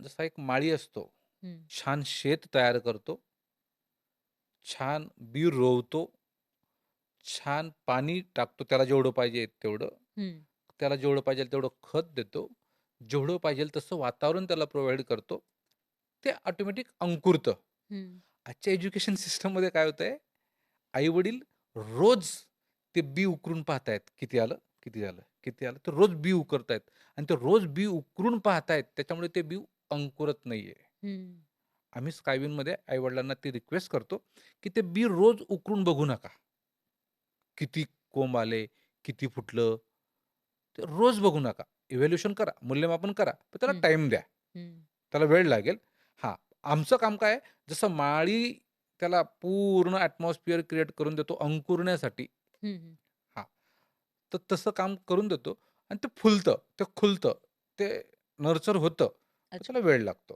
जसा एक माळी असतो, हं, छान शेत तयार करतो, छान बी रोवतो, छान पाणी टाकतो त्याला जेवढं पाहिजे तेवढं. हं, त्याला जेवढं पाहिजे तेवढं खत देतो. जेवढं पाहिजे तसं वातावरण त्याला प्रोव्हाईड करतो. ते ऑटोमॅटिक अंकुरतं. हं, आजच्या एज्युकेशन सिस्टममध्ये काय होतंय, आई-वडील रोज ते बी उकरून पाहतायत. किती आलं? किती झालं? किती आलं? तर रोज बी उकरतायत आणि ते रोज बी उकरून पाहतायत. त्याच्यामुळे ते बी अंकुरत नाहीये. हं, आम्ही स्कायविनमध्ये आई-वडिलांना ती रिक्वेस्ट करतो, की ते बी रोज उकरून बघू नका. किती कोंब आले, किती फुटलं, ते रोज बघू नका. इव्हॅल्युएशन करा, मूल्यमापन करा, पण त्याला हं, टाईम द्या. हं, त्याला वेळ लागेल. हां, आमचं काम काय आहे, जसं माळी त्याला पूर्ण एटमॉस्फिअर क्रिएट करून देतो अंकुरण्यासाठी. हं, हं. हां, तर तसं काम करून देतो आणि ते फुलतं, ते खुलतं, ते नर्चर होतं. पण अच्छा. त्याला वेळ लागतो.